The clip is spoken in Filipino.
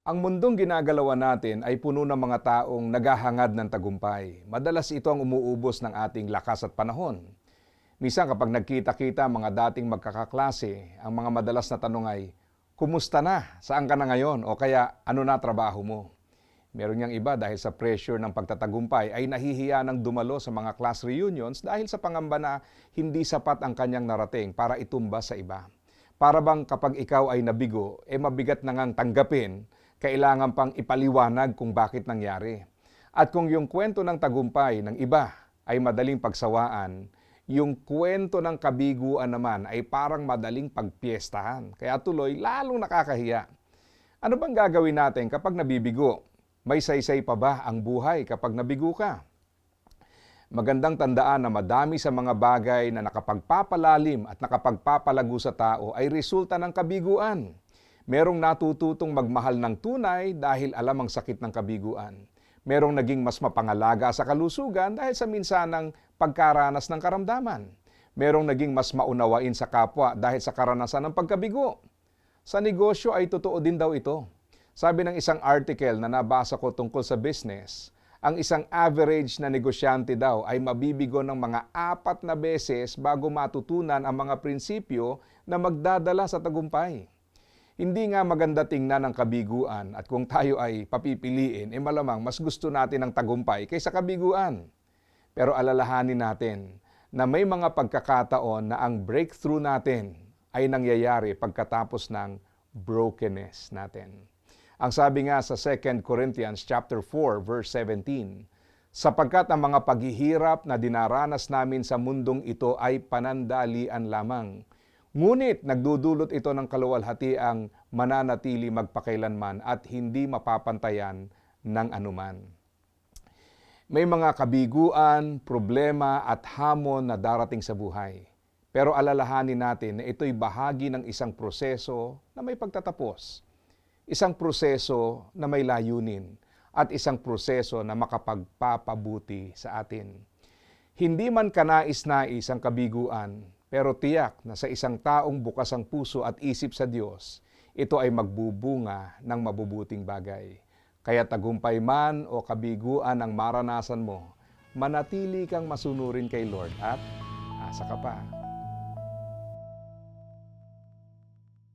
Ang mundong ginagalawan natin ay puno ng mga taong naghahangad ng tagumpay. Madalas ito ang umuubos ng ating lakas at panahon. Minsan kapag nagkita-kita mga dating magkakaklase, ang mga madalas na tanong ay, "Kumusta na? Saan ka na ngayon?" O kaya, "Ano na trabaho mo?" Meron niyang iba dahil sa pressure ng pagtatagumpay ay nahihiya ng dumalo sa mga class reunions dahil sa pangamba na hindi sapat ang kanyang narating para itumba sa iba. Para bang kapag ikaw ay nabigo, mabigat na ngang tanggapin, kailangan pang ipaliwanag kung bakit nangyari. At kung yung kwento ng tagumpay ng iba ay madaling pagsawaan, yung kwento ng kabiguan naman ay parang madaling pagpiestahan. Kaya tuloy, lalong nakakahiya. Ano bang gagawin natin kapag nabibigo? May saysay pa ba ang buhay kapag nabigo ka? Magandang tandaan na madami sa mga bagay na nakapagpapalalim at nakapagpapalago sa tao ay resulta ng kabiguan. Merong natututong magmahal ng tunay dahil alam ang sakit ng kabiguan. Merong naging mas mapangalaga sa kalusugan dahil sa minsanang pagkaranas ng karamdaman. Merong naging mas maunawain sa kapwa dahil sa karanasan ng pagkabigo. Sa negosyo ay totoo din daw ito. Sabi ng isang article na nabasa ko tungkol sa business, ang isang average na negosyante daw ay mabibigo ng mga 4 na beses bago matutunan ang mga prinsipyo na magdadala sa tagumpay. Hindi nga maganda tingnan ang kabiguan at kung tayo ay papipiliin, malamang mas gusto natin ang tagumpay kaysa kabiguan. Pero alalahanin natin na may mga pagkakataon na ang breakthrough natin ay nangyayari pagkatapos ng brokenness natin. Ang sabi nga sa 2 Corinthians chapter 4 verse 17, sapagkat ang mga paghihirap na dinaranas namin sa mundong ito ay panandalian lamang. Ngunit nagdudulot ito ng kaluwalhatiang mananatili magpakailanman at hindi mapapantayan ng anuman. May mga kabiguan, problema at hamon na darating sa buhay. Pero alalahanin natin na ito'y bahagi ng isang proseso na may pagtatapos. Isang proseso na may layunin at isang proseso na makapagpapabuti sa atin. Hindi man kanais-nais ang kabiguan, pero tiyak na sa isang taong bukas ang puso at isip sa Diyos, ito ay magbubunga ng mabubuting bagay. Kaya tagumpay man o kabiguan ang maranasan mo, manatili kang masunurin kay Lord at asa ka pa.